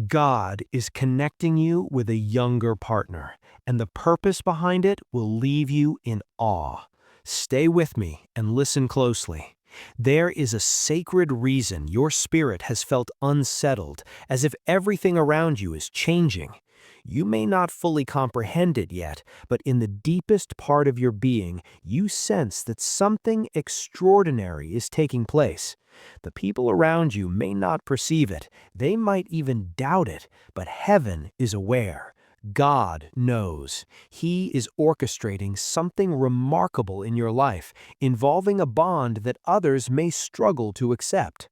God is connecting you with a younger partner, and the purpose behind it will leave you in awe. Stay with me and listen closely. There is a sacred reason your spirit has felt unsettled, as if everything around you is changing. You may not fully comprehend it yet, but in the deepest part of your being, you sense that something extraordinary is taking place. The people around you may not perceive it, they might even doubt it, but heaven is aware. God knows. He is orchestrating something remarkable in your life, involving a bond that others may struggle to accept.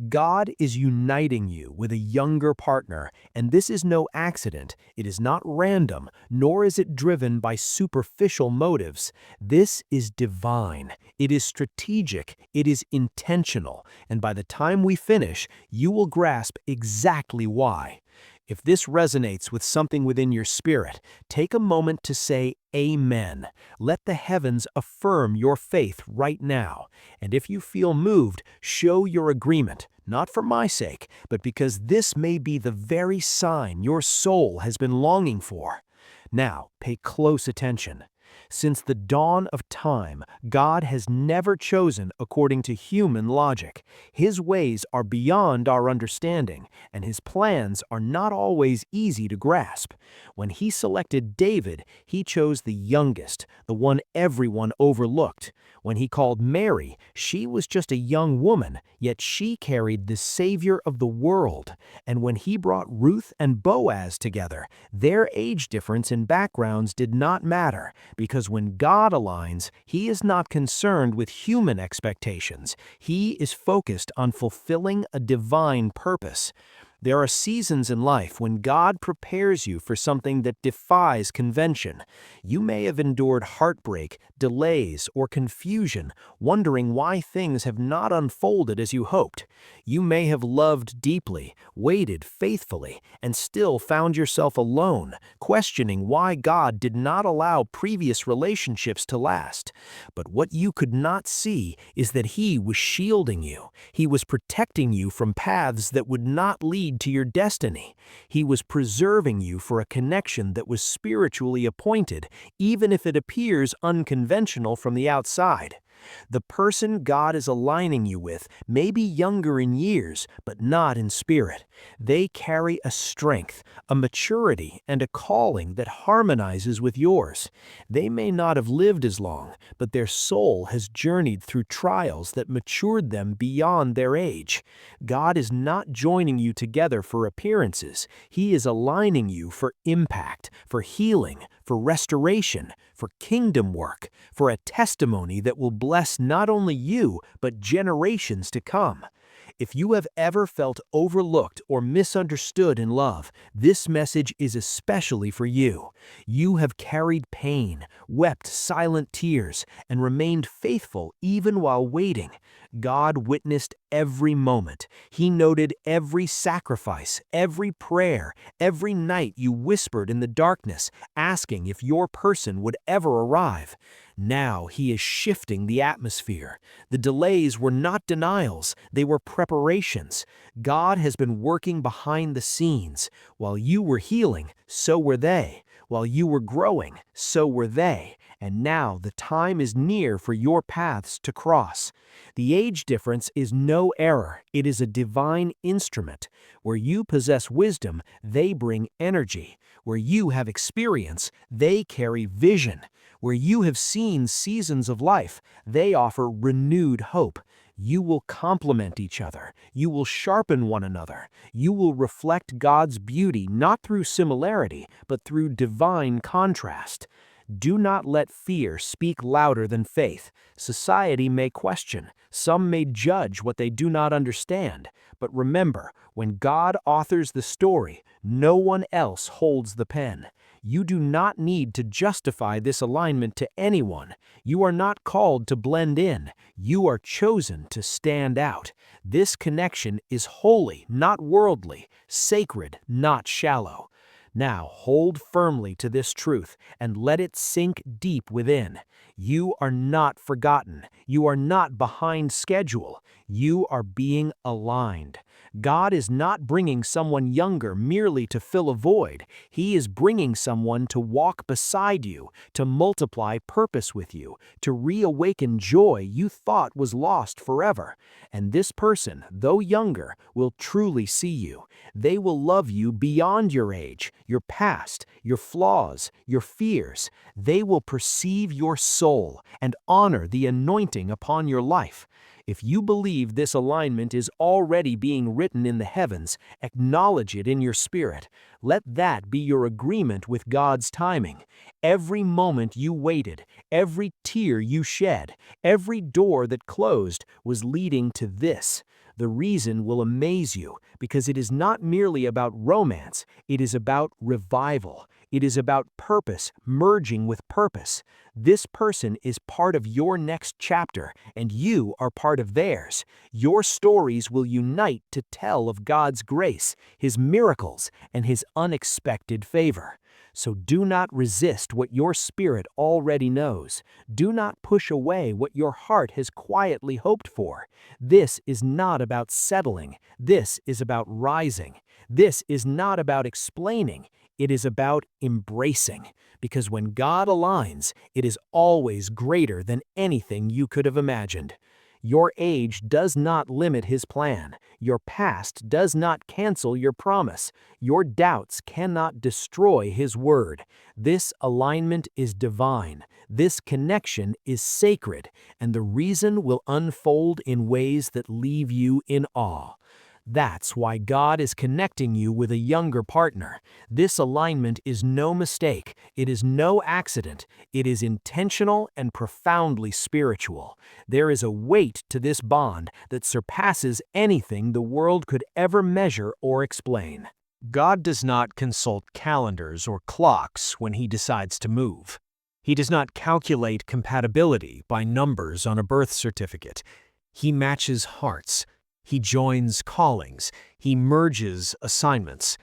God is uniting you with a younger partner, and this is no accident. It is not random, nor is it driven by superficial motives. This is divine. It is strategic. It is intentional. And by the time we finish, you will grasp exactly why. If this resonates with something within your spirit, take a moment to say Amen. Let the heavens affirm your faith right now. And if you feel moved, show your agreement, not for my sake, but because this may be the very sign your soul has been longing for. Now, pay close attention. Since the dawn of time, God has never chosen according to human logic. His ways are beyond our understanding, and his plans are not always easy to grasp. When he selected David, he chose the youngest, the one everyone overlooked. When he called Mary, she was just a young woman, yet she carried the Savior of the world. And when he brought Ruth and Boaz together, their age difference in backgrounds did not matter, because when God aligns, he is not concerned with human expectations. He is focused on fulfilling a divine purpose. There are seasons in life when God prepares you for something that defies convention. You may have endured heartbreak, delays, or confusion, wondering why things have not unfolded as you hoped. You may have loved deeply, waited faithfully, and still found yourself alone, questioning why God did not allow previous relationships to last. But what you could not see is that he was shielding you. He was protecting you from paths that would not lead to your destiny. He was preserving you for a connection that was spiritually appointed, even if it appears unconventional from the outside. The person God is aligning you with may be younger in years, but not in spirit. They carry a strength, a maturity, and a calling that harmonizes with yours. They may not have lived as long, but their soul has journeyed through trials that matured them beyond their age. God is not joining you together for appearances. He is aligning you for impact, for healing, for restoration, for kingdom work, for a testimony that will bless not only you, but generations to come. If you have ever felt overlooked or misunderstood in love, this message is especially for you. You have carried pain, wept silent tears, and remained faithful even while waiting. God witnessed every moment. He noted every sacrifice, every prayer, every night you whispered in the darkness, asking if your person would ever arrive. Now he is shifting the atmosphere. The delays were not denials, they were preparations. God has been working behind the scenes. While you were healing, so were they. While you were growing, so were they. And now the time is near for your paths to cross. The age difference is no error, it is a divine instrument. Where you possess wisdom, they bring energy. Where you have experience, they carry vision. Where you have seen seasons of life, they offer renewed hope. You will complement each other. You will sharpen one another. You will reflect God's beauty not through similarity, but through divine contrast. Do not let fear speak louder than faith. Society may question. Some may judge what they do not understand. But remember, when God authors the story, no one else holds the pen. You do not need to justify this alignment to anyone. You are not called to blend in. You are chosen to stand out. This connection is holy, not worldly, sacred, not shallow. Now hold firmly to this truth and let it sink deep within. You are not forgotten. You are not behind schedule. You are being aligned. God is not bringing someone younger merely to fill a void. He is bringing someone to walk beside you, to multiply purpose with you, to reawaken joy you thought was lost forever. And this person, though younger, will truly see you. They will love you beyond your age, your past, your flaws, your fears. They will perceive your soul and honor the anointing upon your life. If you believe this alignment is already being written in the heavens, acknowledge it in your spirit. Let that be your agreement with God's timing. Every moment you waited, every tear you shed, every door that closed was leading to this. The reason will amaze you because it is not merely about romance, it is about revival. It is about purpose merging with purpose. This person is part of your next chapter, and you are part of theirs. Your stories will unite to tell of God's grace, His miracles, and His unexpected favor. So do not resist what your spirit already knows. Do not push away what your heart has quietly hoped for. This is not about settling. This is about rising. This is not about explaining. It is about embracing. Because when God aligns, it is always greater than anything you could have imagined. Your age does not limit His plan. Your past does not cancel your promise. Your doubts cannot destroy His word. This alignment is divine. This connection is sacred, and the reason will unfold in ways that leave you in awe. That's why God is connecting you with a younger partner. This alignment is no mistake. It is no accident. It is intentional and profoundly spiritual. There is a weight to this bond that surpasses anything the world could ever measure or explain. God does not consult calendars or clocks when He decides to move. He does not calculate compatibility by numbers on a birth certificate. He matches hearts. He joins callings. He merges assignments.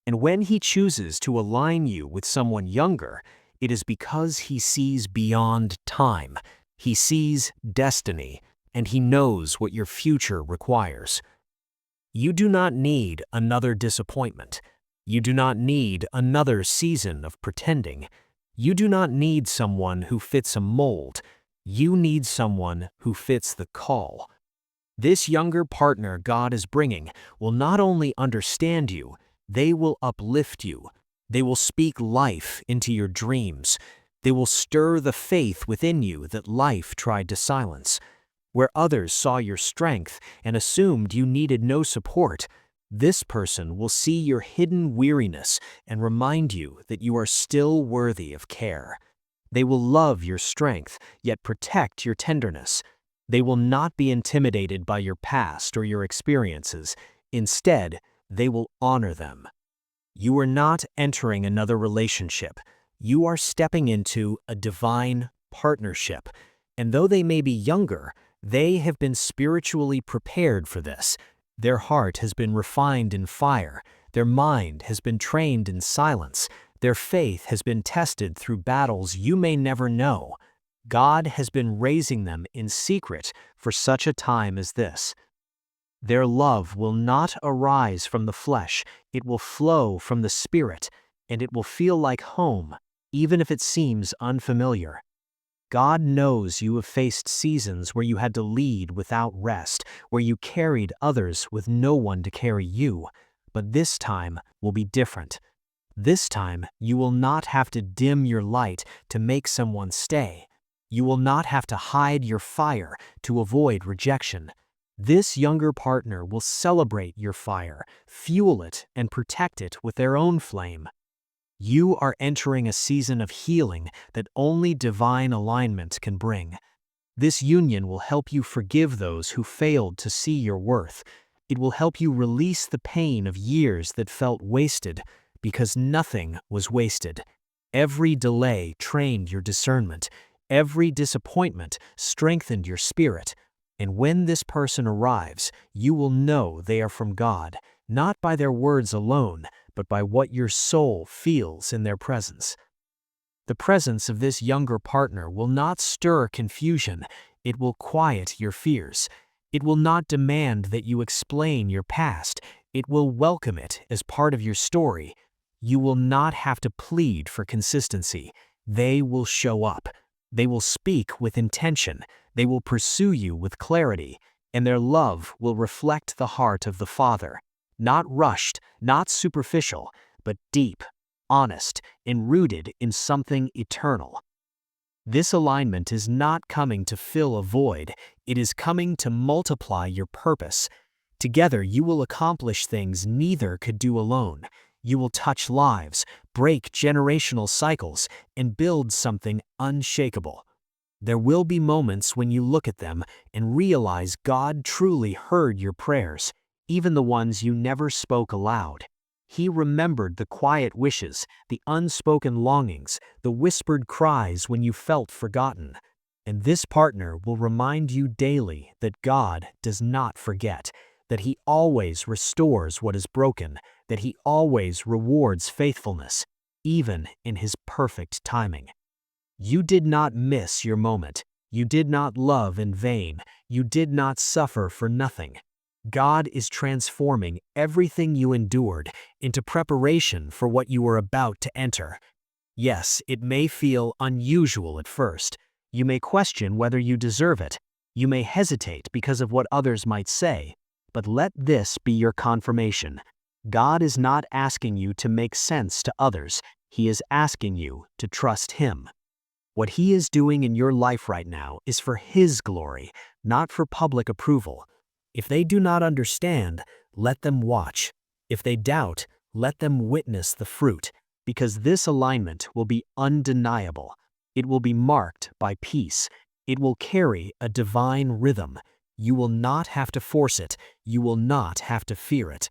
And when He chooses to align you with someone younger, it is because He sees beyond time. He sees destiny, and He knows what your future requires. You do not need another disappointment. You do not need another season of pretending. You do not need someone who fits a mold. You need someone who fits the call. This younger partner God is bringing will not only understand you, they will uplift you. They will speak life into your dreams. They will stir the faith within you that life tried to silence. Where others saw your strength and assumed you needed no support, this person will see your hidden weariness and remind you that you are still worthy of care. They will love your strength, yet protect your tenderness. They will not be intimidated by your past or your experiences. Instead, they will honor them. You are not entering another relationship. You are stepping into a divine partnership. And though they may be younger, they have been spiritually prepared for this. Their heart has been refined in fire. Their mind has been trained in silence. Their faith has been tested through battles you may never know. God has been raising them in secret for such a time as this. Their love will not arise from the flesh, it will flow from the Spirit, and it will feel like home, even if it seems unfamiliar. God knows you have faced seasons where you had to lead without rest, where you carried others with no one to carry you, but this time will be different. This time, you will not have to dim your light to make someone stay. You will not have to hide your fire to avoid rejection. This younger partner will celebrate your fire, fuel it, and protect it with their own flame. You are entering a season of healing that only divine alignment can bring. This union will help you forgive those who failed to see your worth. It will help you release the pain of years that felt wasted, because nothing was wasted. Every delay trained your discernment. Every disappointment strengthened your spirit. And when this person arrives, you will know they are from God, not by their words alone, but by what your soul feels in their presence. The presence of this younger partner will not stir confusion, it will quiet your fears. It will not demand that you explain your past, it will welcome it as part of your story. You will not have to plead for consistency. They will show up. They will speak with intention. They will pursue you with clarity, and their love will reflect the heart of the Father. Not rushed, not superficial, but deep, honest, and rooted in something eternal. This alignment is not coming to fill a void, it is coming to multiply your purpose. Together you will accomplish things neither could do alone. You will touch lives, break generational cycles, and build something unshakable. There will be moments when you look at them and realize God truly heard your prayers, even the ones you never spoke aloud. He remembered the quiet wishes, the unspoken longings, the whispered cries when you felt forgotten. And this partner will remind you daily that God does not forget, that He always restores what is broken, that He always rewards faithfulness, even in His perfect timing. You did not miss your moment. You did not love in vain. You did not suffer for nothing. God is transforming everything you endured into preparation for what you are about to enter. Yes, it may feel unusual at first. You may question whether you deserve it. You may hesitate because of what others might say. But let this be your confirmation. God is not asking you to make sense to others. He is asking you to trust Him. What He is doing in your life right now is for His glory, not for public approval. If they do not understand, let them watch. If they doubt, let them witness the fruit, because this alignment will be undeniable. It will be marked by peace. It will carry a divine rhythm. You will not have to force it. You will not have to fear it.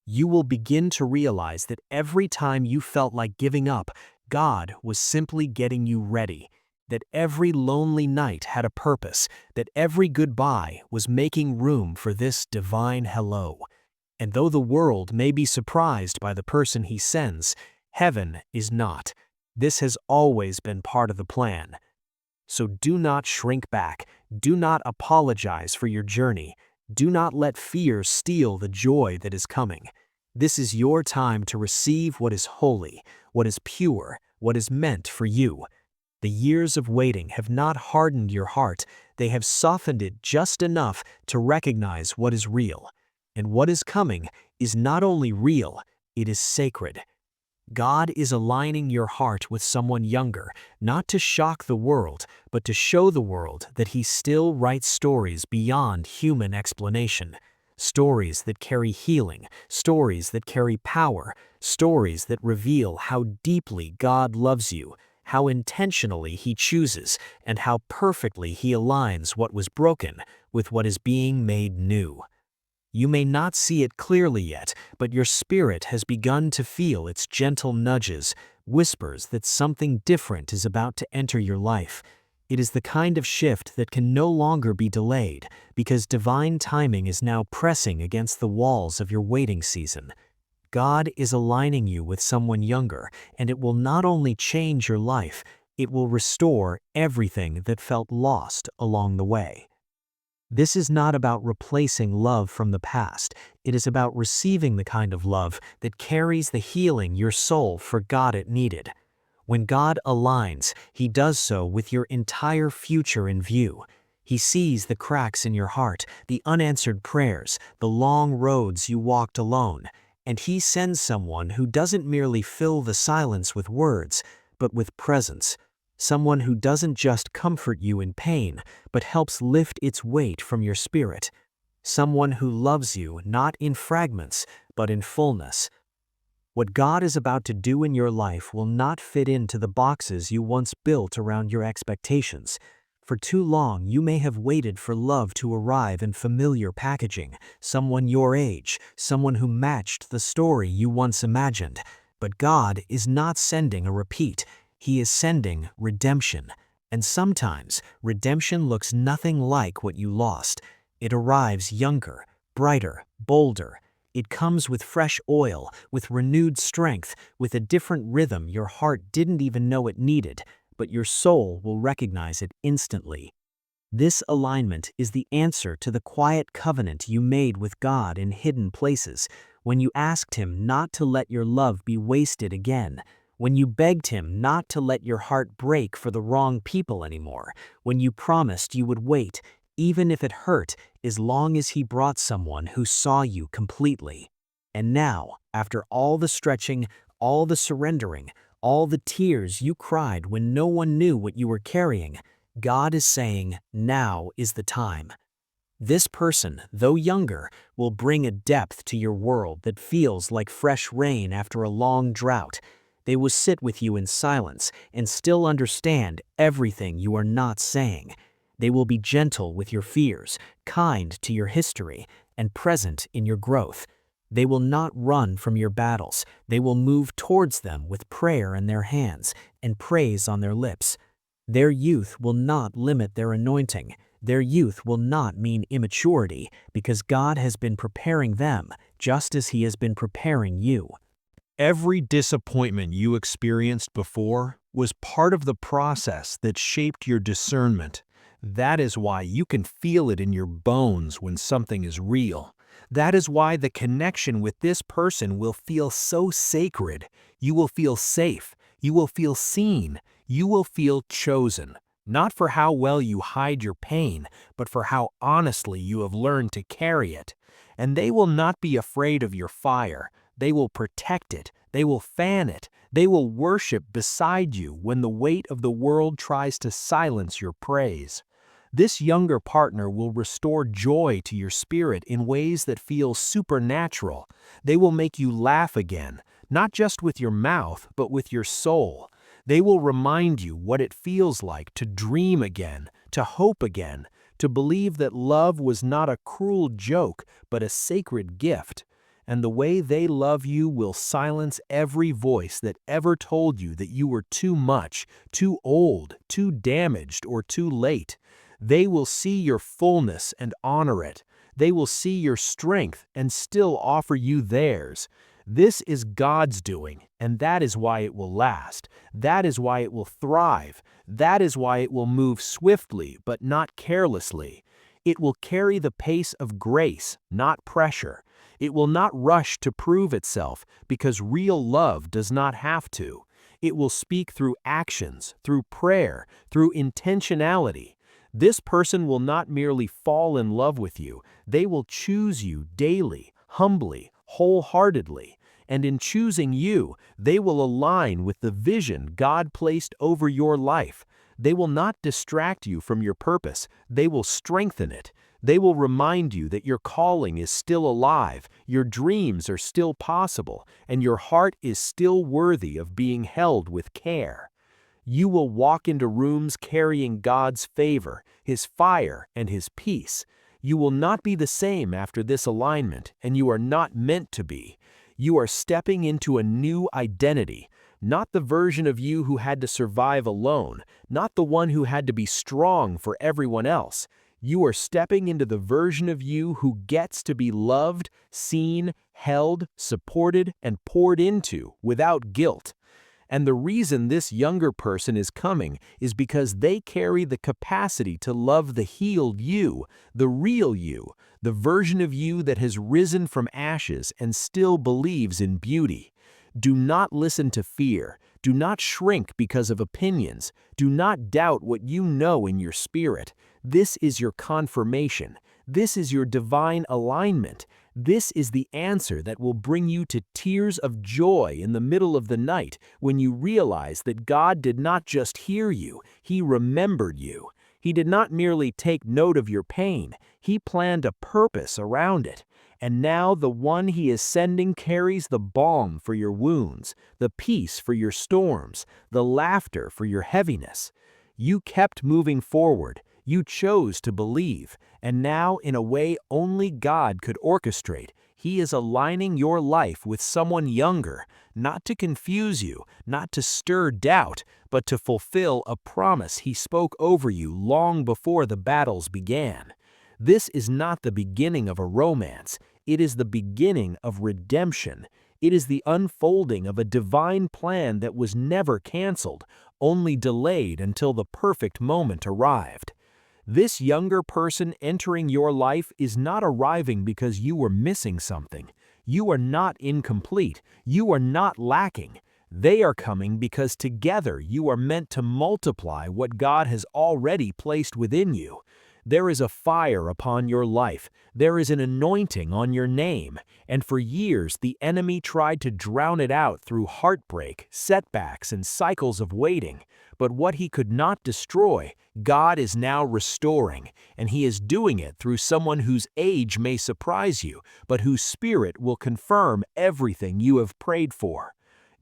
You will begin to realize that every time you felt like giving up, God was simply getting you ready. That every lonely night had a purpose, that every goodbye was making room for this divine hello. And though the world may be surprised by the person He sends, heaven is not. This has always been part of the plan. So do not shrink back. Do not apologize for your journey. Do not let fear steal the joy that is coming. This is your time to receive what is holy, what is pure, what is meant for you. The years of waiting have not hardened your heart, they have softened it just enough to recognize what is real. And what is coming is not only real, it is sacred. God is aligning your heart with someone younger, not to shock the world, but to show the world that He still writes stories beyond human explanation. Stories that carry healing, stories that carry power, stories that reveal how deeply God loves you, how intentionally He chooses, and how perfectly He aligns what was broken with what is being made new. You may not see it clearly yet, but your spirit has begun to feel its gentle nudges, whispers that something different is about to enter your life. It is the kind of shift that can no longer be delayed, because divine timing is now pressing against the walls of your waiting season. God is aligning you with someone younger, and it will not only change your life, it will restore everything that felt lost along the way. This is not about replacing love from the past. It is about receiving the kind of love that carries the healing your soul forgot it needed. When God aligns, He does so with your entire future in view. He sees the cracks in your heart, the unanswered prayers, the long roads you walked alone, and He sends someone who doesn't merely fill the silence with words, but with presence. Someone who doesn't just comfort you in pain, but helps lift its weight from your spirit. Someone who loves you not in fragments, but in fullness. What God is about to do in your life will not fit into the boxes you once built around your expectations. For too long, you may have waited for love to arrive in familiar packaging, someone your age, someone who matched the story you once imagined. But God is not sending a repeat. He is sending redemption. And sometimes, redemption looks nothing like what you lost. It arrives younger, brighter, bolder. It comes with fresh oil, with renewed strength, with a different rhythm your heart didn't even know it needed, but your soul will recognize it instantly. This alignment is the answer to the quiet covenant you made with God in hidden places, when you asked Him not to let your love be wasted again, when you begged Him not to let your heart break for the wrong people anymore, when you promised you would wait, even if it hurt, as long as He brought someone who saw you completely. And now, after all the stretching, all the surrendering, all the tears you cried when no one knew what you were carrying, God is saying, now is the time. This person, though younger, will bring a depth to your world that feels like fresh rain after a long drought. They will sit with you in silence and still understand everything you are not saying. They will be gentle with your fears, kind to your history, and present in your growth. They will not run from your battles. They will move towards them with prayer in their hands and praise on their lips. Their youth will not limit their anointing. Their youth will not mean immaturity, because God has been preparing them just as He has been preparing you. Every disappointment you experienced before was part of the process that shaped your discernment. That is why you can feel it in your bones when something is real. That is why the connection with this person will feel so sacred. You will feel safe. You will feel seen. You will feel chosen, not for how well you hide your pain, but for how honestly you have learned to carry it. And they will not be afraid of your fire. They will protect it. They will fan it. They will worship beside you when the weight of the world tries to silence your praise. This younger partner will restore joy to your spirit in ways that feel supernatural. They will make you laugh again, not just with your mouth, but with your soul. They will remind you what it feels like to dream again, to hope again, to believe that love was not a cruel joke, but a sacred gift. And the way they love you will silence every voice that ever told you that you were too much, too old, too damaged, or too late. They will see your fullness and honor it. They will see your strength and still offer you theirs. This is God's doing, and that is why it will last. That is why it will thrive. That is why it will move swiftly but not carelessly. It will carry the pace of grace, not pressure. It will not rush to prove itself, because real love does not have to. It will speak through actions, through prayer, through intentionality. This person will not merely fall in love with you. They will choose you daily, humbly, wholeheartedly. And in choosing you, they will align with the vision God placed over your life. They will not distract you from your purpose. They will strengthen it. They will remind you that your calling is still alive, your dreams are still possible, and your heart is still worthy of being held with care. You will walk into rooms carrying God's favor, His fire, and His peace. You will not be the same after this alignment, and you are not meant to be. You are stepping into a new identity, not the version of you who had to survive alone, not the one who had to be strong for everyone else. You are stepping into the version of you who gets to be loved, seen, held, supported, and poured into without guilt. And the reason this younger person is coming is because they carry the capacity to love the healed you, the real you, the version of you that has risen from ashes and still believes in beauty. Do not listen to fear. Do not shrink because of opinions. Do not doubt what you know in your spirit. This is your confirmation. This is your divine alignment. This is the answer that will bring you to tears of joy in the middle of the night when you realize that God did not just hear you, He remembered you. He did not merely take note of your pain, He planned a purpose around it. And now the one He is sending carries the balm for your wounds, the peace for your storms, the laughter for your heaviness. You kept moving forward. You chose to believe, and now, in a way only God could orchestrate, He is aligning your life with someone younger, not to confuse you, not to stir doubt, but to fulfill a promise He spoke over you long before the battles began. This is not the beginning of a romance. It is the beginning of redemption. It is the unfolding of a divine plan that was never canceled, only delayed until the perfect moment arrived. This younger person entering your life is not arriving because you were missing something. You are not incomplete. You are not lacking. They are coming because together you are meant to multiply what God has already placed within you. There is a fire upon your life. There is an anointing on your name. And for years, the enemy tried to drown it out through heartbreak, setbacks, and cycles of waiting. But what he could not destroy, God is now restoring, and he is doing it through someone whose age may surprise you, but whose spirit will confirm everything you have prayed for.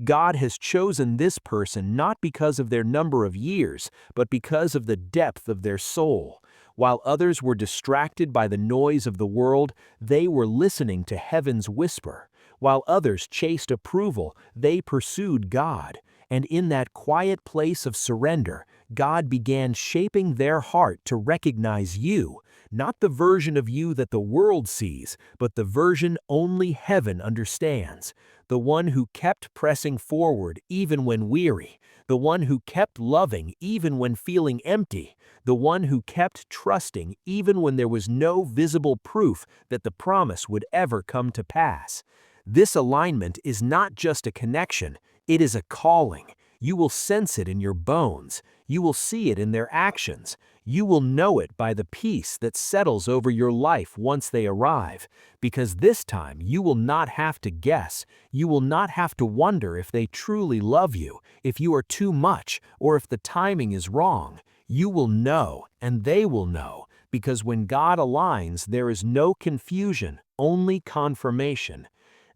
God has chosen this person not because of their number of years, but because of the depth of their soul. While others were distracted by the noise of the world, they were listening to heaven's whisper. While others chased approval, they pursued God. And in that quiet place of surrender, God began shaping their heart to recognize you, not the version of you that the world sees, but the version only heaven understands. The one who kept pressing forward even when weary, the one who kept loving even when feeling empty, the one who kept trusting even when there was no visible proof that the promise would ever come to pass. This alignment is not just a connection, it is a calling. You will sense it in your bones. You will see it in their actions. You will know it by the peace that settles over your life once they arrive. Because this time you will not have to guess. You will not have to wonder if they truly love you, if you are too much, or if the timing is wrong. You will know, and they will know. Because when God aligns, there is no confusion, only confirmation.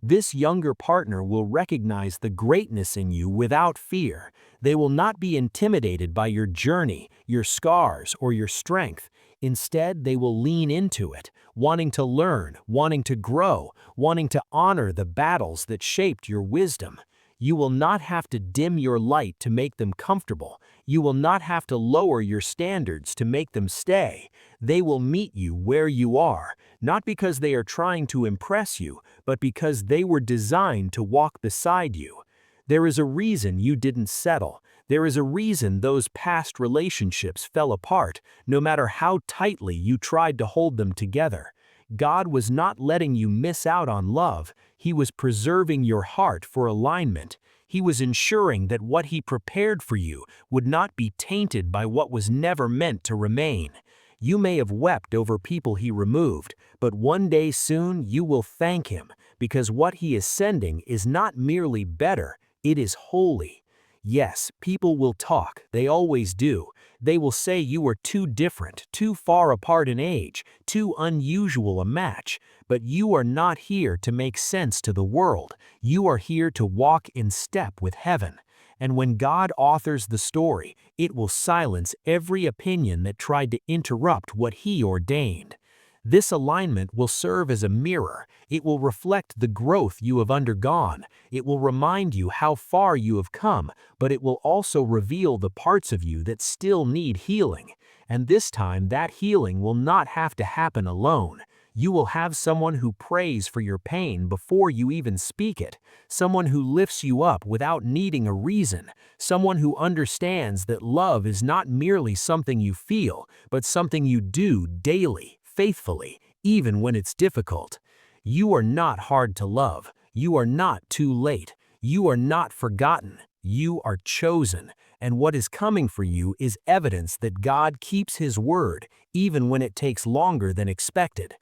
This younger partner will recognize the greatness in you without fear. They will not be intimidated by your journey, your scars, or your strength. Instead, they will lean into it, wanting to learn, wanting to grow, wanting to honor the battles that shaped your wisdom. You will not have to dim your light to make them comfortable. You will not have to lower your standards to make them stay. They will meet you where you are, not because they are trying to impress you, but because they were designed to walk beside you. There is a reason you didn't settle. There is a reason those past relationships fell apart, no matter how tightly you tried to hold them together. God was not letting you miss out on love. He was preserving your heart for alignment. He was ensuring that what he prepared for you would not be tainted by what was never meant to remain. You may have wept over people he removed, but one day soon you will thank him, because what he is sending is not merely better, it is holy. Yes, people will talk, they always do. They will say you are too different, too far apart in age, too unusual a match. But you are not here to make sense to the world. You are here to walk in step with heaven. And when God authors the story, it will silence every opinion that tried to interrupt what he ordained. This alignment will serve as a mirror. It will reflect the growth you have undergone. It will remind you how far you have come, but it will also reveal the parts of you that still need healing. And this time, that healing will not have to happen alone. You will have someone who prays for your pain before you even speak it, someone who lifts you up without needing a reason, someone who understands that love is not merely something you feel, but something you do daily, faithfully, even when it's difficult. You are not hard to love. You are not too late. You are not forgotten. You are chosen. And what is coming for you is evidence that God keeps his word, even when it takes longer than expected.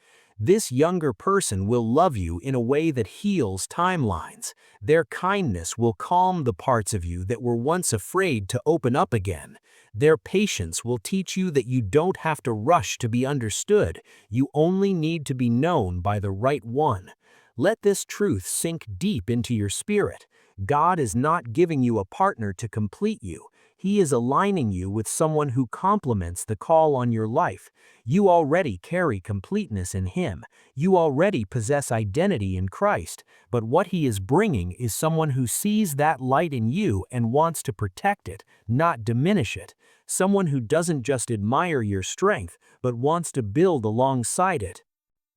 This younger person will love you in a way that heals timelines. Their kindness will calm the parts of you that were once afraid to open up again. Their patience will teach you that you don't have to rush to be understood. You only need to be known by the right one. Let this truth sink deep into your spirit. God is not giving you a partner to complete you. He is aligning you with someone who complements the call on your life. You already carry completeness in him. You already possess identity in Christ. But what he is bringing is someone who sees that light in you and wants to protect it, not diminish it. Someone who doesn't just admire your strength, but wants to build alongside it.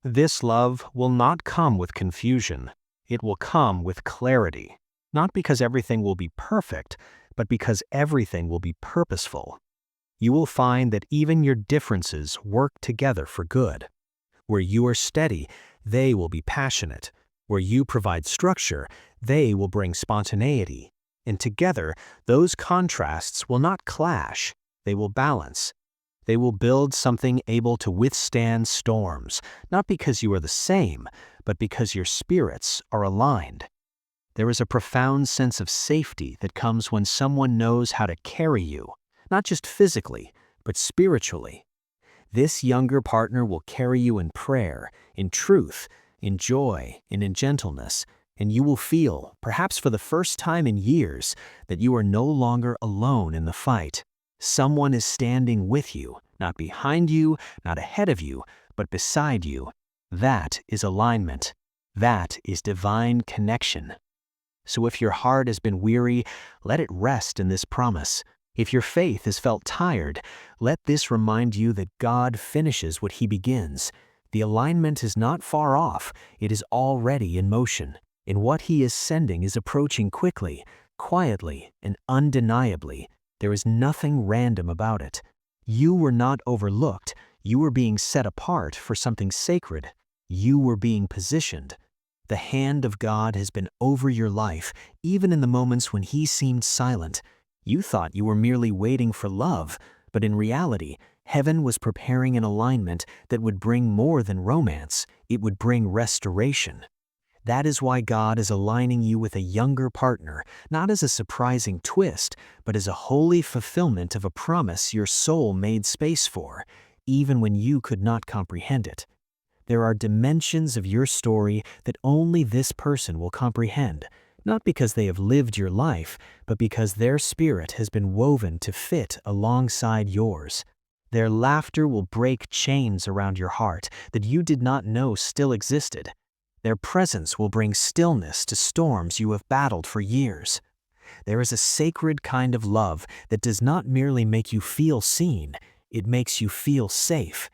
This love will not come with confusion. It will come with clarity. Not because everything will be perfect, but because everything will be purposeful. You will find that even your differences work together for good. Where you are steady, they will be passionate. Where you provide structure, they will bring spontaneity. And together, those contrasts will not clash, they will balance. They will build something able to withstand storms, not because you are the same, but because your spirits are aligned. There is a profound sense of safety that comes when someone knows how to carry you, not just physically, but spiritually. This younger partner will carry you in prayer, in truth, in joy, and in gentleness, and you will feel, perhaps for the first time in years, that you are no longer alone in the fight. Someone is standing with you, not behind you, not ahead of you, but beside you. That is alignment. That is divine connection. So if your heart has been weary, let it rest in this promise. If your faith has felt tired, let this remind you that God finishes what He begins. The alignment is not far off, it is already in motion, and what He is sending is approaching quickly, quietly, and undeniably. There is nothing random about it. You were not overlooked, you were being set apart for something sacred. You were being positioned. The hand of God has been over your life, even in the moments when He seemed silent. You thought you were merely waiting for love, but in reality, heaven was preparing an alignment that would bring more than romance. It would bring restoration. That is why God is aligning you with a younger partner, not as a surprising twist, but as a holy fulfillment of a promise your soul made space for, even when you could not comprehend it. There are dimensions of your story that only this person will comprehend, not because they have lived your life, but because their spirit has been woven to fit alongside yours. Their laughter will break chains around your heart that you did not know still existed. Their presence will bring stillness to storms you have battled for years. There is a sacred kind of love that does not merely make you feel seen, it makes you feel safe.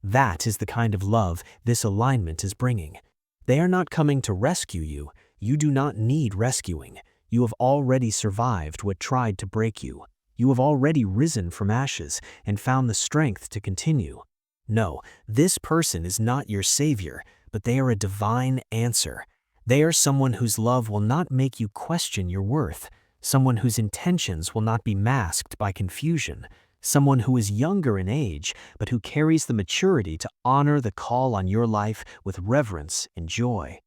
That is the kind of love this alignment is bringing. They are not coming to rescue you. You do not need rescuing. You have already survived what tried to break you. You have already risen from ashes and found the strength to continue. No, this person is not your savior, but they are a divine answer. They are someone whose love will not make you question your worth, someone whose intentions will not be masked by confusion, someone who is younger in age, but who carries the maturity to honor the call on your life with reverence and joy.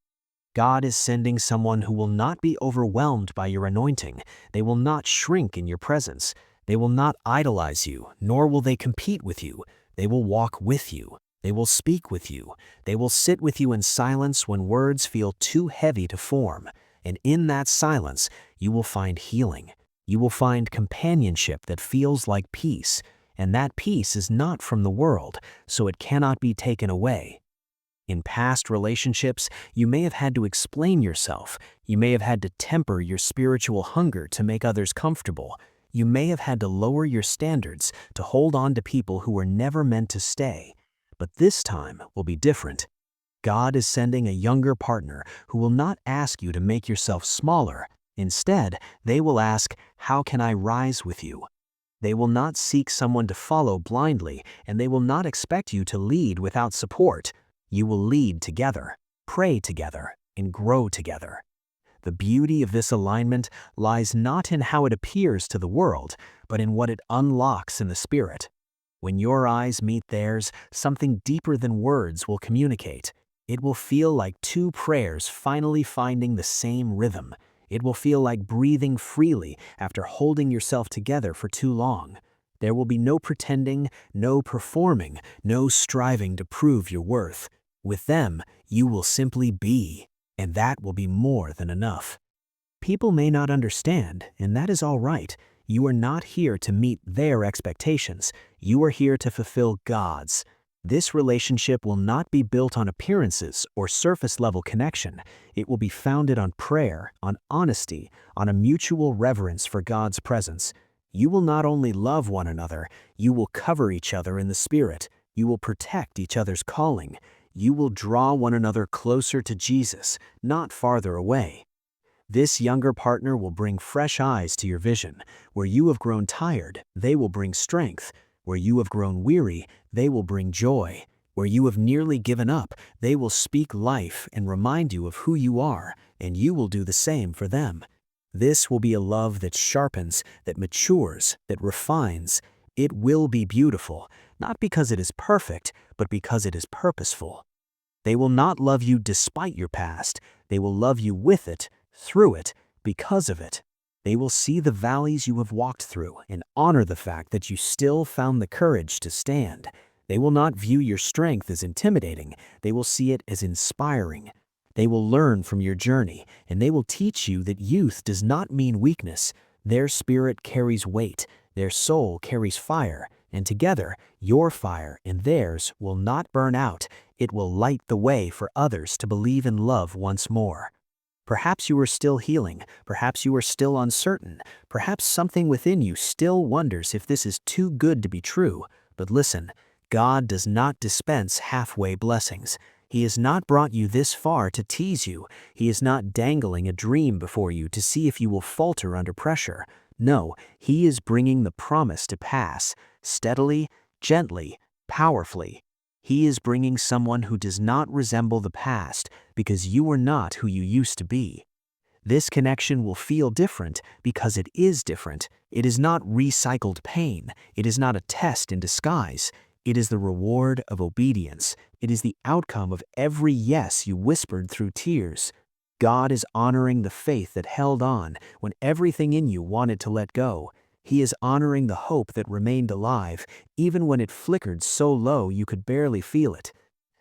God is sending someone who will not be overwhelmed by your anointing. They will not shrink in your presence. They will not idolize you, nor will they compete with you. They will walk with you. They will speak with you. They will sit with you in silence when words feel too heavy to form. And in that silence, you will find healing. You will find companionship that feels like peace. And that peace is not from the world, so it cannot be taken away. In past relationships, you may have had to explain yourself. You may have had to temper your spiritual hunger to make others comfortable. You may have had to lower your standards to hold on to people who were never meant to stay. But this time will be different. God is sending a younger partner who will not ask you to make yourself smaller. Instead, they will ask, "How can I rise with you?" They will not seek someone to follow blindly, and they will not expect you to lead without support. You will lead together, pray together, and grow together. The beauty of this alignment lies not in how it appears to the world, but in what it unlocks in the spirit. When your eyes meet theirs, something deeper than words will communicate. It will feel like two prayers finally finding the same rhythm. It will feel like breathing freely after holding yourself together for too long. There will be no pretending, no performing, no striving to prove your worth. With them, you will simply be, and that will be more than enough. People may not understand, and that is all right. You are not here to meet their expectations. You are here to fulfill God's. This relationship will not be built on appearances or surface-level connection. It will be founded on prayer, on honesty, on a mutual reverence for God's presence. You will not only love one another, you will cover each other in the Spirit. You will protect each other's calling. You will draw one another closer to Jesus, not farther away. This younger partner will bring fresh eyes to your vision. Where you have grown tired, they will bring strength. Where you have grown weary, they will bring joy. Where you have nearly given up, they will speak life and remind you of who you are, and you will do the same for them. This will be a love that sharpens, that matures, that refines. It will be beautiful, not because it is perfect, but because it is purposeful. They will not love you despite your past. They will love you with it, through it, because of it. They will see the valleys you have walked through and honor the fact that you still found the courage to stand. They will not view your strength as intimidating. They will see it as inspiring. They will learn from your journey, and they will teach you that youth does not mean weakness. Their spirit carries weight, their soul carries fire, and together, your fire and theirs will not burn out. It will light the way for others to believe in love once more. Perhaps you are still healing, perhaps you are still uncertain, perhaps something within you still wonders if this is too good to be true. But listen, God does not dispense halfway blessings. He has not brought you this far to tease you. He is not dangling a dream before you to see if you will falter under pressure. No, He is bringing the promise to pass, steadily, gently, powerfully. He is bringing someone who does not resemble the past because you are not who you used to be. This connection will feel different because it is different. It is not recycled pain. It is not a test in disguise. It is the reward of obedience. It is the outcome of every yes you whispered through tears. God is honoring the faith that held on when everything in you wanted to let go. He is honoring the hope that remained alive, even when it flickered so low you could barely feel it.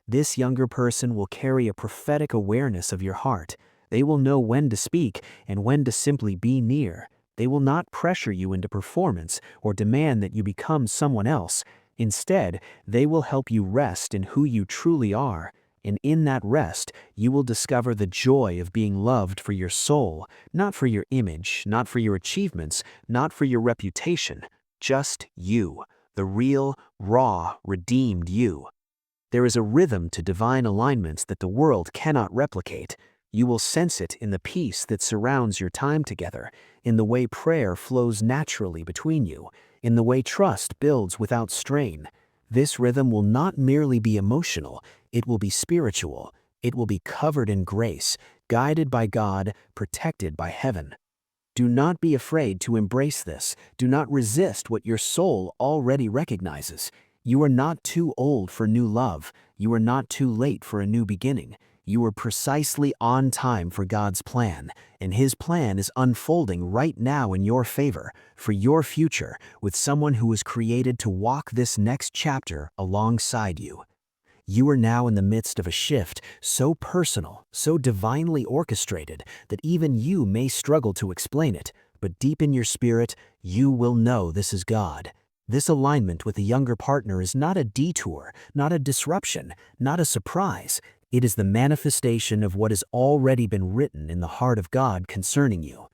This younger person will carry a prophetic awareness of your heart. They will know when to speak and when to simply be near. They will not pressure you into performance or demand that you become someone else. Instead, they will help you rest in who you truly are. And in that rest, you will discover the joy of being loved for your soul, not for your image, not for your achievements, not for your reputation, just you, the real, raw, redeemed you. There is a rhythm to divine alignments that the world cannot replicate. You will sense it in the peace that surrounds your time together, in the way prayer flows naturally between you, in the way trust builds without strain. This rhythm will not merely be emotional, it will be spiritual. It will be covered in grace, guided by God, protected by heaven. Do not be afraid to embrace this. Do not resist what your soul already recognizes. You are not too old for new love. You are not too late for a new beginning. You are precisely on time for God's plan, and His plan is unfolding right now in your favor, for your future, with someone who was created to walk this next chapter alongside you. You are now in the midst of a shift so personal, so divinely orchestrated that even you may struggle to explain it, but deep in your spirit, you will know this is God. This alignment with a younger partner is not a detour, not a disruption, not a surprise. It is the manifestation of what has already been written in the heart of God concerning you.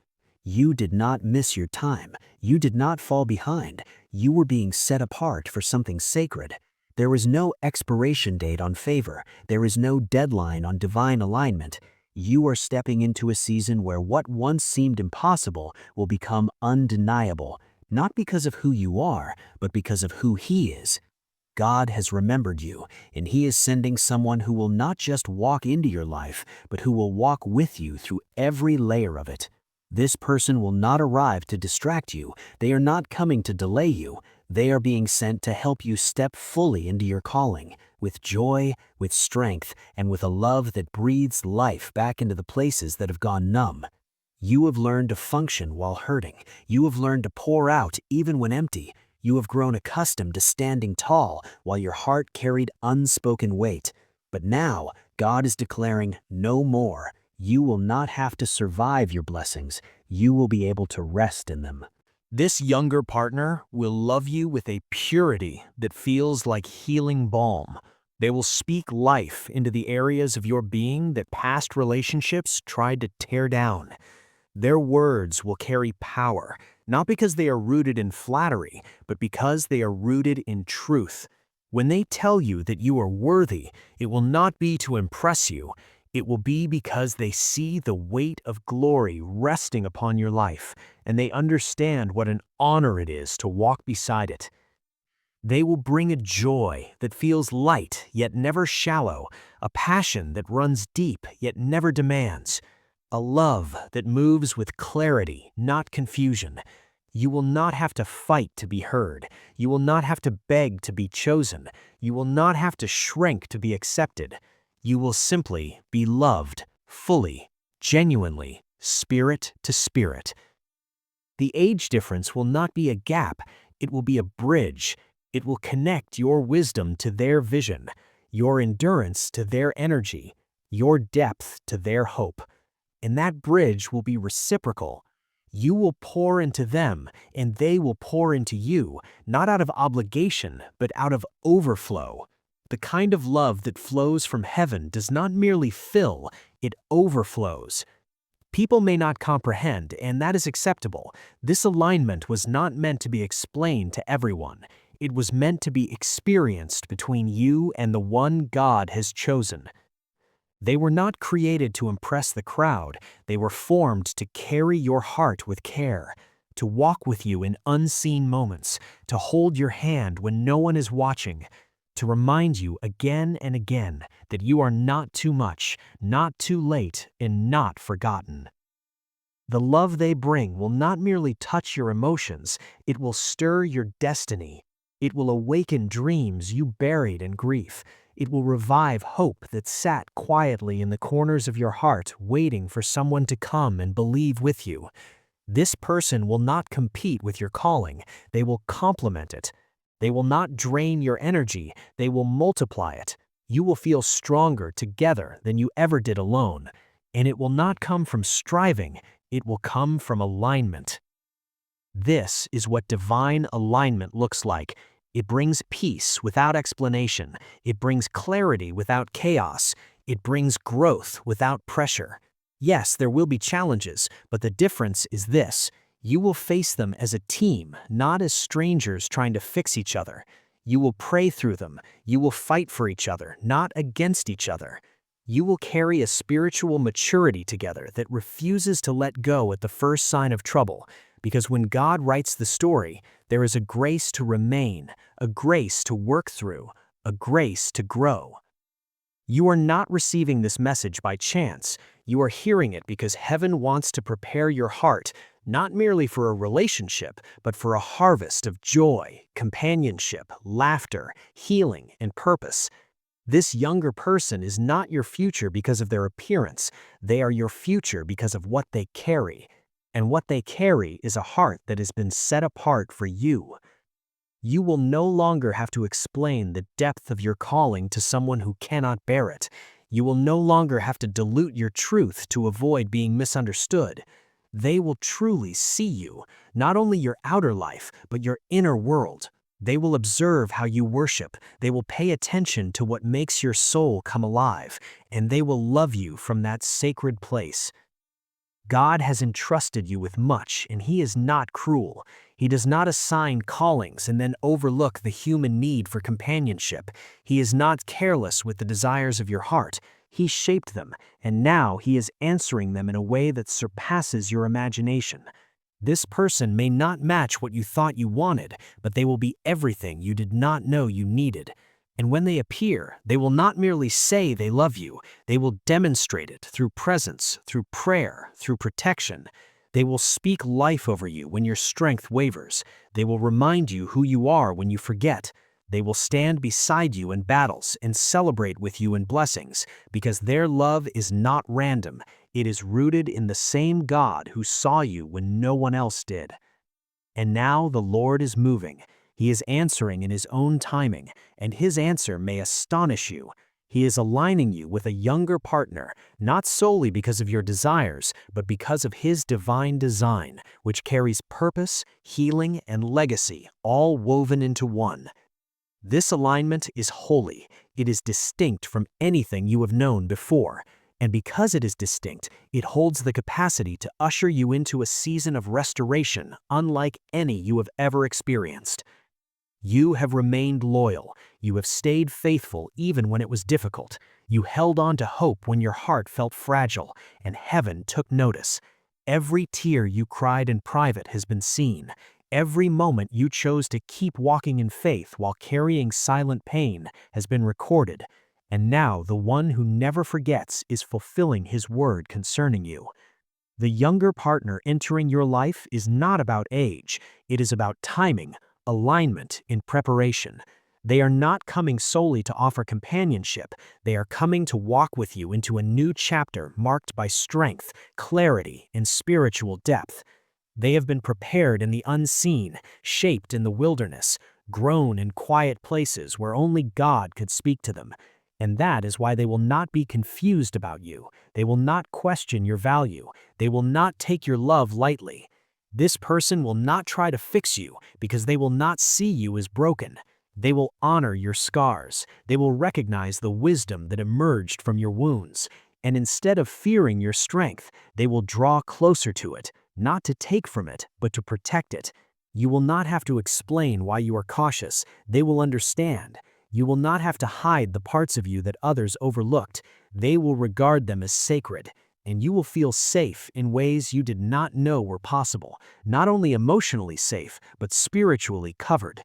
You did not miss your time. You did not fall behind. You were being set apart for something sacred. There is no expiration date on favor. There is no deadline on divine alignment. You are stepping into a season where what once seemed impossible will become undeniable, not because of who you are, but because of who He is. God has remembered you, and He is sending someone who will not just walk into your life, but who will walk with you through every layer of it. This person will not arrive to distract you. They are not coming to delay you. They are being sent to help you step fully into your calling, with joy, with strength, and with a love that breathes life back into the places that have gone numb. You have learned to function while hurting. You have learned to pour out even when empty. You have grown accustomed to standing tall while your heart carried unspoken weight. But now, God is declaring no more. You will not have to survive your blessings. You will be able to rest in them. This younger partner will love you with a purity that feels like healing balm. They will speak life into the areas of your being that past relationships tried to tear down. Their words will carry power, not because they are rooted in flattery, but because they are rooted in truth. When they tell you that you are worthy, it will not be to impress you. It will be because they see the weight of glory resting upon your life, and they understand what an honor it is to walk beside it. They will bring a joy that feels light yet never shallow, a passion that runs deep yet never demands, a love that moves with clarity, not confusion. You will not have to fight to be heard. You will not have to beg to be chosen. You will not have to shrink to be accepted. You will simply be loved, fully, genuinely, spirit to spirit. The age difference will not be a gap, it will be a bridge. It will connect your wisdom to their vision, your endurance to their energy, your depth to their hope. And that bridge will be reciprocal. You will pour into them, and they will pour into you, not out of obligation, but out of overflow. The kind of love that flows from heaven does not merely fill, it overflows. People may not comprehend, and that is acceptable. This alignment was not meant to be explained to everyone. It was meant to be experienced between you and the one God has chosen. They were not created to impress the crowd. They were formed to carry your heart with care, to walk with you in unseen moments, to hold your hand when no one is watching, to remind you again and again that you are not too much, not too late, and not forgotten. The love they bring will not merely touch your emotions, it will stir your destiny. It will awaken dreams you buried in grief. It will revive hope that sat quietly in the corners of your heart, waiting for someone to come and believe with you. This person will not compete with your calling. They will complement it. They will not drain your energy. They will multiply it. You will feel stronger together than you ever did alone. And it will not come from striving. It will come from alignment. This is what divine alignment looks like. It brings peace without explanation. It brings clarity without chaos. It brings growth without pressure. Yes, there will be challenges, but the difference is this. You will face them as a team, not as strangers trying to fix each other. You will pray through them. You will fight for each other, not against each other. You will carry a spiritual maturity together that refuses to let go at the first sign of trouble. Because when God writes the story, there is a grace to remain, a grace to work through, a grace to grow. You are not receiving this message by chance. You are hearing it because heaven wants to prepare your heart, not merely for a relationship, but for a harvest of joy, companionship, laughter, healing, and purpose. This younger person is not your future because of their appearance. They are your future because of what they carry. And what they carry is a heart that has been set apart for you. You will no longer have to explain the depth of your calling to someone who cannot bear it. You will no longer have to dilute your truth to avoid being misunderstood. They will truly see you, not only your outer life, but your inner world. They will observe how you worship. They will pay attention to what makes your soul come alive, and they will love you from that sacred place. God has entrusted you with much, and He is not cruel. He does not assign callings and then overlook the human need for companionship. He is not careless with the desires of your heart. He shaped them, and now He is answering them in a way that surpasses your imagination. This person may not match what you thought you wanted, but they will be everything you did not know you needed. And when they appear, they will not merely say they love you, they will demonstrate it through presence, through prayer, through protection. They will speak life over you when your strength wavers. They will remind you who you are when you forget. They will stand beside you in battles and celebrate with you in blessings, because their love is not random. It is rooted in the same God who saw you when no one else did. And now the Lord is moving. He is answering in His own timing, and His answer may astonish you. He is aligning you with a younger partner, not solely because of your desires, but because of His divine design, which carries purpose, healing, and legacy, all woven into one. This alignment is holy. It is distinct from anything you have known before. And because it is distinct, it holds the capacity to usher you into a season of restoration unlike any you have ever experienced. You have remained loyal. You have stayed faithful even when it was difficult. You held on to hope when your heart felt fragile, and heaven took notice. Every tear you cried in private has been seen. Every moment you chose to keep walking in faith while carrying silent pain has been recorded. And now the one who never forgets is fulfilling his word concerning you. The younger partner entering your life is not about age, it is about timing, alignment, in preparation. They are not coming solely to offer companionship, they are coming to walk with you into a new chapter marked by strength, clarity, and spiritual depth. They have been prepared in the unseen, shaped in the wilderness, grown in quiet places where only God could speak to them. And that is why they will not be confused about you. They will not question your value. They will not take your love lightly. This person will not try to fix you because they will not see you as broken. They will honor your scars. They will recognize the wisdom that emerged from your wounds. And instead of fearing your strength, they will draw closer to it, not to take from it, but to protect it. You will not have to explain why you are cautious. They will understand. You will not have to hide the parts of you that others overlooked. They will regard them as sacred, and you will feel safe in ways you did not know were possible, not only emotionally safe, but spiritually covered.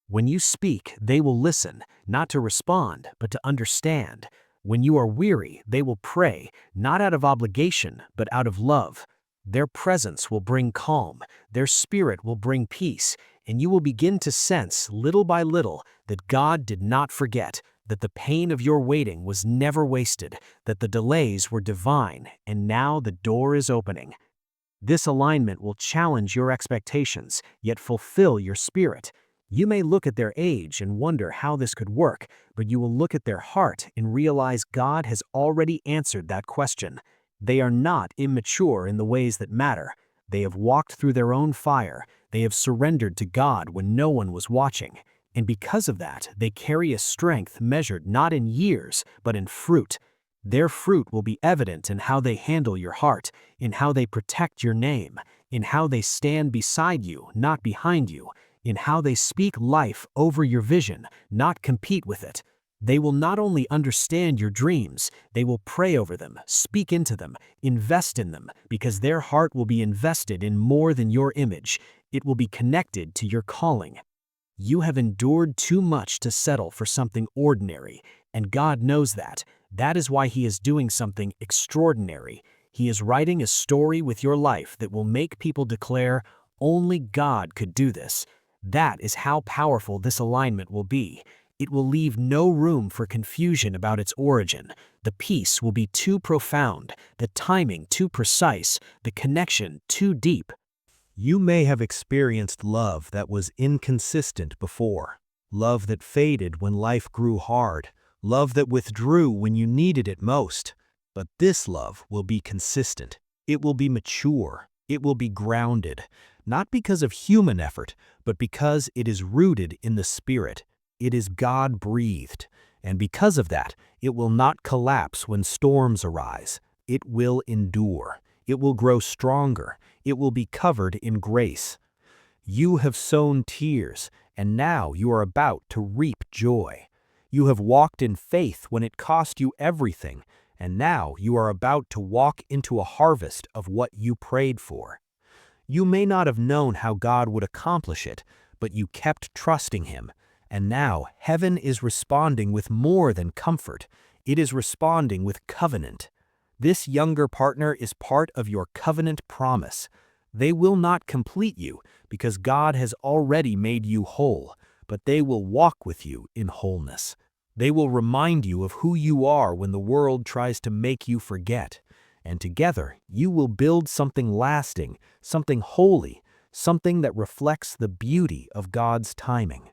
When you speak, they will listen, not to respond, but to understand. When you are weary, they will pray, not out of obligation, but out of love. Their presence will bring calm, their spirit will bring peace, and you will begin to sense, little by little, that God did not forget, that the pain of your waiting was never wasted, that the delays were divine, and now the door is opening. This alignment will challenge your expectations, yet fulfill your spirit. You may look at their age and wonder how this could work, but you will look at their heart and realize God has already answered that question. They are not immature in the ways that matter. They have walked through their own fire. They have surrendered to God when no one was watching. And because of that, they carry a strength measured not in years, but in fruit. Their fruit will be evident in how they handle your heart, in how they protect your name, in how they stand beside you, not behind you, in how they speak life over your vision, not compete with it. They will not only understand your dreams, they will pray over them, speak into them, invest in them, because their heart will be invested in more than your image. It will be connected to your calling. You have endured too much to settle for something ordinary, and God knows that. That is why He is doing something extraordinary. He is writing a story with your life that will make people declare, "Only God could do this." That is how powerful this alignment will be. It will leave no room for confusion about its origin. The peace will be too profound, the timing too precise, the connection too deep. You may have experienced love that was inconsistent before, love that faded when life grew hard, love that withdrew when you needed it most. But this love will be consistent. It will be mature. It will be grounded, not because of human effort, but because it is rooted in the Spirit. It is God-breathed, and because of that, it will not collapse when storms arise. It will endure. It will grow stronger. It will be covered in grace. You have sown tears, and now you are about to reap joy. You have walked in faith when it cost you everything, and now you are about to walk into a harvest of what you prayed for. You may not have known how God would accomplish it, but you kept trusting Him. And now heaven is responding with more than comfort. It is responding with covenant. This younger partner is part of your covenant promise. They will not complete you because God has already made you whole, but they will walk with you in wholeness. They will remind you of who you are when the world tries to make you forget. And together, you will build something lasting, something holy, something that reflects the beauty of God's timing.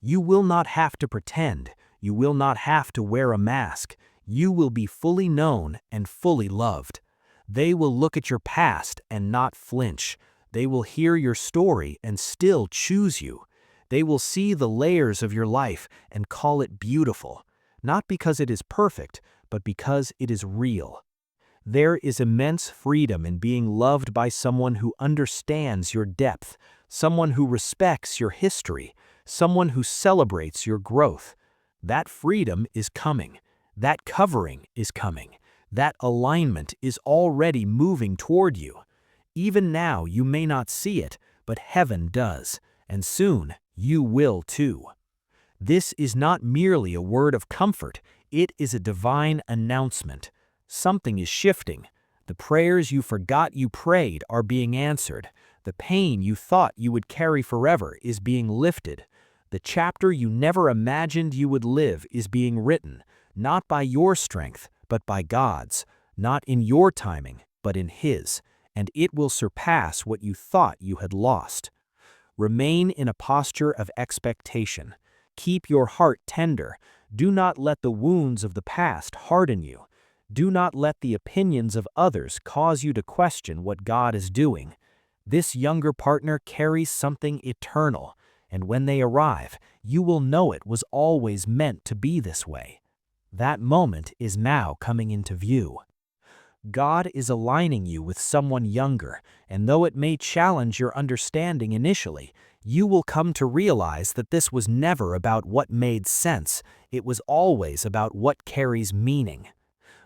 You will not have to pretend. You will not have to wear a mask. You will be fully known and fully loved. They will look at your past and not flinch. They will hear your story and still choose you. They will see the layers of your life and call it beautiful, not because it is perfect, but because it is real. There is immense freedom in being loved by someone who understands your depth, someone who respects your history, someone who celebrates your growth. That freedom is coming. That covering is coming. That alignment is already moving toward you. Even now you may not see it, but heaven does, and soon you will too. This is not merely a word of comfort, it is a divine announcement. Something is shifting. The prayers you forgot you prayed are being answered. The pain you thought you would carry forever is being lifted. The chapter you never imagined you would live is being written, not by your strength, but by God's, not in your timing, but in His, and it will surpass what you thought you had lost. Remain in a posture of expectation. Keep your heart tender. Do not let the wounds of the past harden you. Do not let the opinions of others cause you to question what God is doing. This younger partner carries something eternal, and when they arrive, you will know it was always meant to be this way. That moment is now coming into view. God is aligning you with someone younger, and though it may challenge your understanding initially, you will come to realize that this was never about what made sense, it was always about what carries meaning.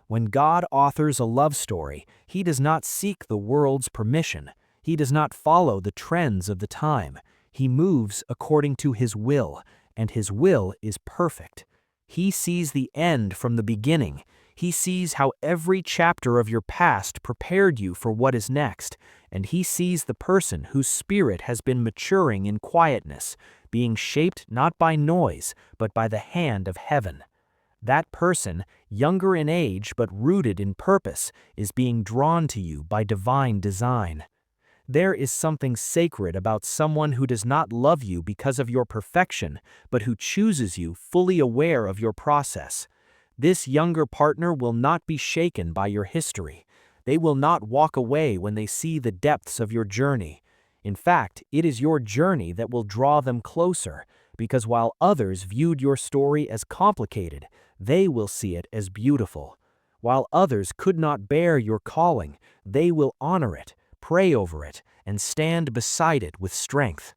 When God authors a love story, He does not seek the world's permission. He does not follow the trends of the time. He moves according to His will, and His will is perfect. He sees the end from the beginning. He sees how every chapter of your past prepared you for what is next, and He sees the person whose spirit has been maturing in quietness, being shaped not by noise, but by the hand of heaven. That person, younger in age but rooted in purpose, is being drawn to you by divine design. There is something sacred about someone who does not love you because of your perfection, but who chooses you fully aware of your process. This younger partner will not be shaken by your history. They will not walk away when they see the depths of your journey. In fact, it is your journey that will draw them closer, because while others viewed your story as complicated, they will see it as beautiful. While others could not bear your calling, they will honor it, pray over it, and stand beside it with strength.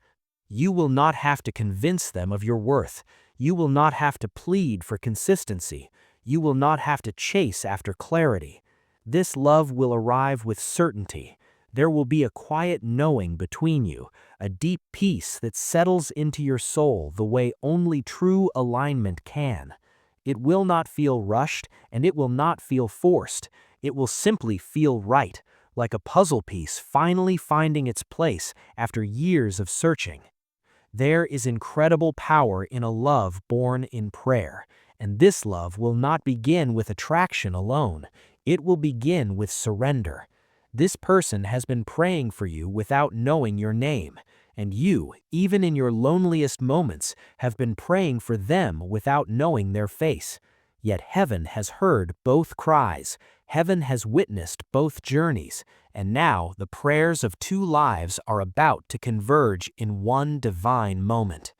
You will not have to convince them of your worth. You will not have to plead for consistency. You will not have to chase after clarity. This love will arrive with certainty. There will be a quiet knowing between you, a deep peace that settles into your soul the way only true alignment can. It will not feel rushed, and it will not feel forced. It will simply feel right, like a puzzle piece finally finding its place after years of searching. There is incredible power in a love born in prayer, and this love will not begin with attraction alone. It will begin with surrender. This person has been praying for you without knowing your name, and you, even in your loneliest moments, have been praying for them without knowing their face. Yet heaven has heard both cries, heaven has witnessed both journeys, and now the prayers of two lives are about to converge in one divine moment.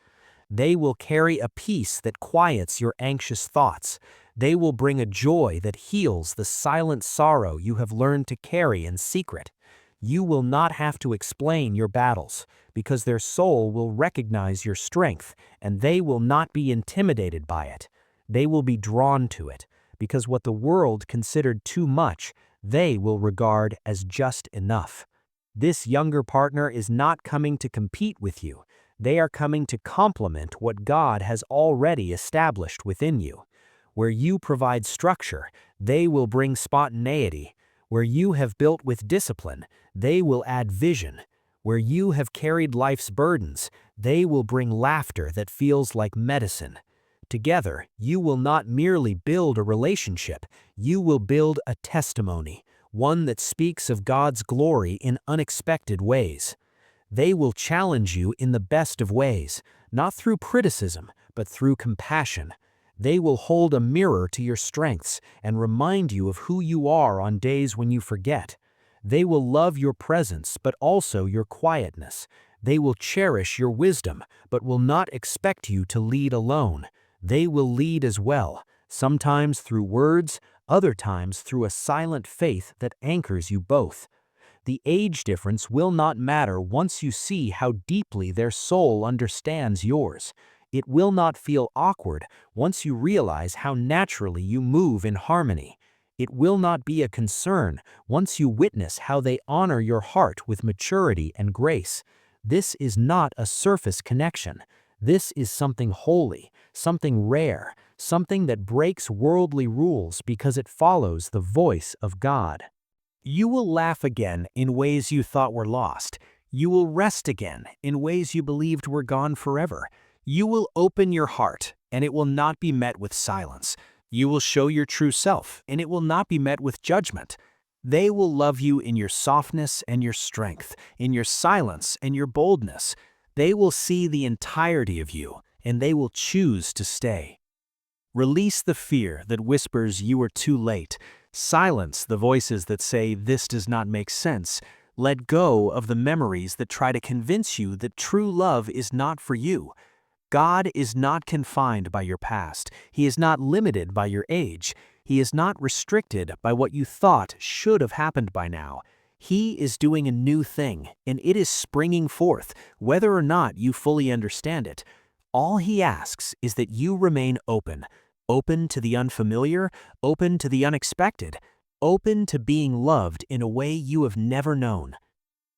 They will carry a peace that quiets your anxious thoughts. They will bring a joy that heals the silent sorrow you have learned to carry in secret. You will not have to explain your battles, because their soul will recognize your strength, and they will not be intimidated by it. They will be drawn to it, because what the world considered too much, they will regard as just enough. This younger partner is not coming to compete with you. They are coming to complement what God has already established within you. Where you provide structure, they will bring spontaneity. Where you have built with discipline, they will add vision. Where you have carried life's burdens, they will bring laughter that feels like medicine. Together, you will not merely build a relationship, you will build a testimony, one that speaks of God's glory in unexpected ways. They will challenge you in the best of ways, not through criticism, but through compassion. They will hold a mirror to your strengths and remind you of who you are on days when you forget. They will love your presence, but also your quietness. They will cherish your wisdom, but will not expect you to lead alone. They will lead as well, sometimes through words, other times through a silent faith that anchors you both. The age difference will not matter once you see how deeply their soul understands yours. It will not feel awkward once you realize how naturally you move in harmony. It will not be a concern once you witness how they honor your heart with maturity and grace. This is not a surface connection. This is something holy, something rare, something that breaks worldly rules because it follows the voice of God. You will laugh again in ways you thought were lost. You will rest again in ways you believed were gone forever. You will open your heart, and it will not be met with silence. You will show your true self, and it will not be met with judgment. They will love you in your softness and your strength, in your silence and your boldness. They will see the entirety of you, and they will choose to stay. Release the fear that whispers you are too late. Silence the voices that say this does not make sense. Let go of the memories that try to convince you that true love is not for you. God is not confined by your past. He is not limited by your age. He is not restricted by what you thought should have happened by now. He is doing a new thing, and it is springing forth, whether or not you fully understand it. All he asks is that you remain open. Open to the unfamiliar, open to the unexpected, open to being loved in a way you have never known.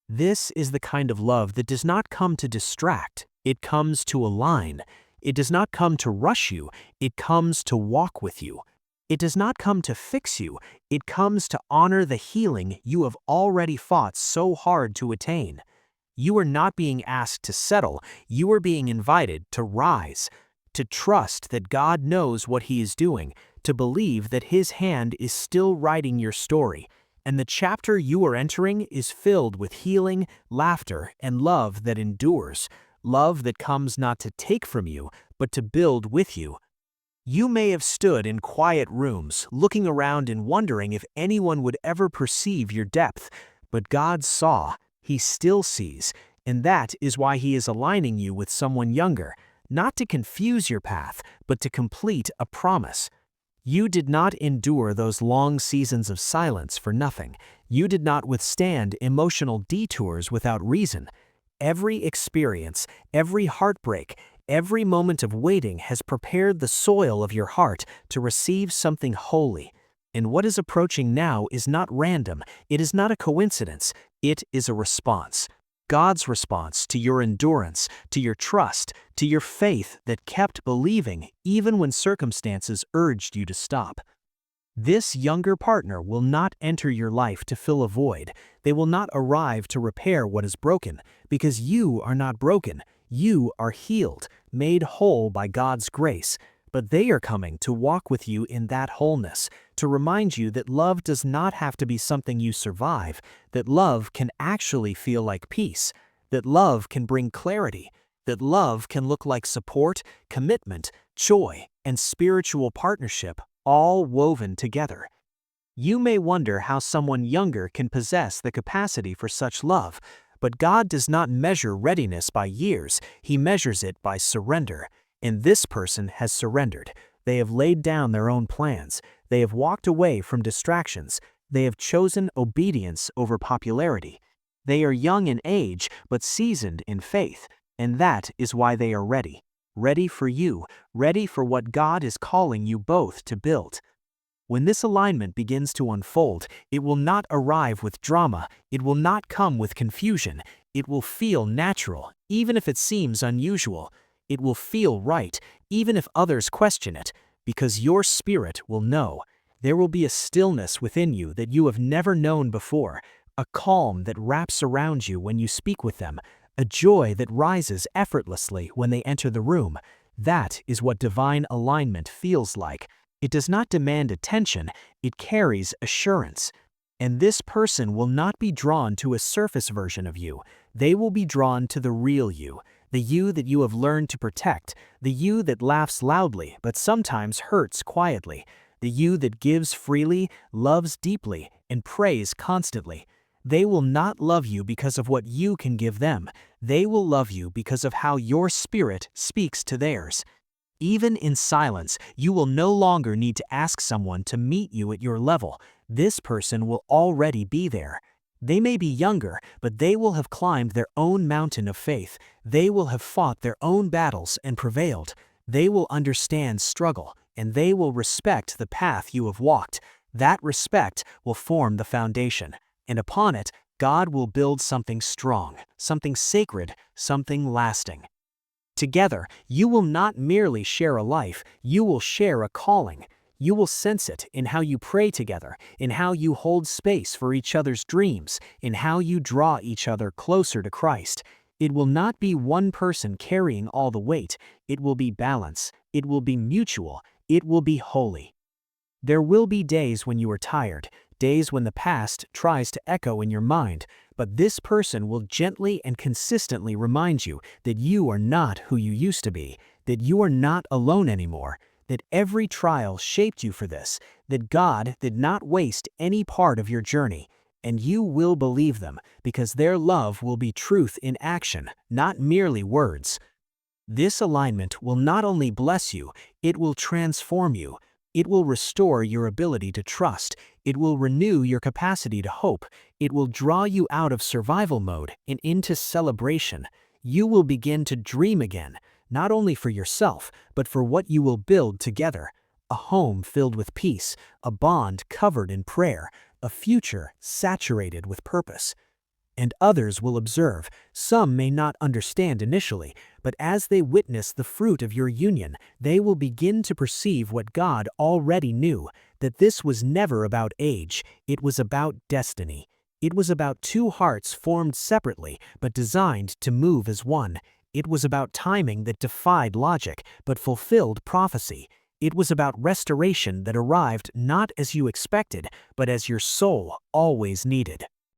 This is the kind of love that does not come to distract, it comes to align. It does not come to rush you, it comes to walk with you. It does not come to fix you, it comes to honor the healing you have already fought so hard to attain. You are not being asked to settle, you are being invited to rise, to trust that God knows what He is doing, to believe that His hand is still writing your story, and the chapter you are entering is filled with healing, laughter, and love that endures, love that comes not to take from you, but to build with you. You may have stood in quiet rooms, looking around and wondering if anyone would ever perceive your depth, but God saw, He still sees, and that is why He is aligning you with someone younger, not to confuse your path, but to complete a promise. You did not endure those long seasons of silence for nothing. You did not withstand emotional detours without reason. Every experience, every heartbreak, every moment of waiting has prepared the soil of your heart to receive something holy. And what is approaching now is not random, it is not a coincidence, it is a response. God's response to your endurance, to your trust, to your faith that kept believing even when circumstances urged you to stop. This younger partner will not enter your life to fill a void. They will not arrive to repair what is broken, because you are not broken. You are healed, made whole by God's grace. But they are coming to walk with you in that wholeness, to remind you that love does not have to be something you survive, that love can actually feel like peace, that love can bring clarity, that love can look like support, commitment, joy, and spiritual partnership, all woven together. You may wonder how someone younger can possess the capacity for such love, but God does not measure readiness by years, He measures it by surrender. And this person has surrendered. They have laid down their own plans. They have walked away from distractions. They have chosen obedience over popularity. They are young in age, but seasoned in faith. And that is why they are ready. Ready for you, ready for what God is calling you both to build. When this alignment begins to unfold, it will not arrive with drama. It will not come with confusion. It will feel natural, even if it seems unusual. It will feel right, even if others question it, because your spirit will know. There will be a stillness within you that you have never known before, a calm that wraps around you when you speak with them, a joy that rises effortlessly when they enter the room. That is what divine alignment feels like. It does not demand attention, it carries assurance. And this person will not be drawn to a surface version of you. They will be drawn to the real you. The you that you have learned to protect, the you that laughs loudly but sometimes hurts quietly, the you that gives freely, loves deeply, and prays constantly. They will not love you because of what you can give them. They will love you because of how your spirit speaks to theirs. Even in silence, you will no longer need to ask someone to meet you at your level. This person will already be there. They may be younger, but they will have climbed their own mountain of faith. They will have fought their own battles and prevailed. They will understand struggle, and they will respect the path you have walked. That respect will form the foundation, and upon it, God will build something strong, something sacred, something lasting. Together, you will not merely share a life, you will share a calling. You will sense it in how you pray together, in how you hold space for each other's dreams, in how you draw each other closer to Christ. It will not be one person carrying all the weight. It will be balance. It will be mutual. It will be holy. There will be days when you are tired, days when the past tries to echo in your mind, but this person will gently and consistently remind you that you are not who you used to be, that you are not alone anymore, that every trial shaped you for this, that God did not waste any part of your journey, and you will believe them because their love will be truth in action, not merely words. This alignment will not only bless you, it will transform you. It will restore your ability to trust. It will renew your capacity to hope. It will draw you out of survival mode and into celebration. You will begin to dream again, not only for yourself, but for what you will build together. A home filled with peace, a bond covered in prayer, a future saturated with purpose. And others will observe. Some may not understand initially, but as they witness the fruit of your union, they will begin to perceive what God already knew, that this was never about age, it was about destiny. It was about two hearts formed separately, but designed to move as one. It was about timing that defied logic, but fulfilled prophecy. It was about restoration that arrived not as you expected, but as your soul always needed.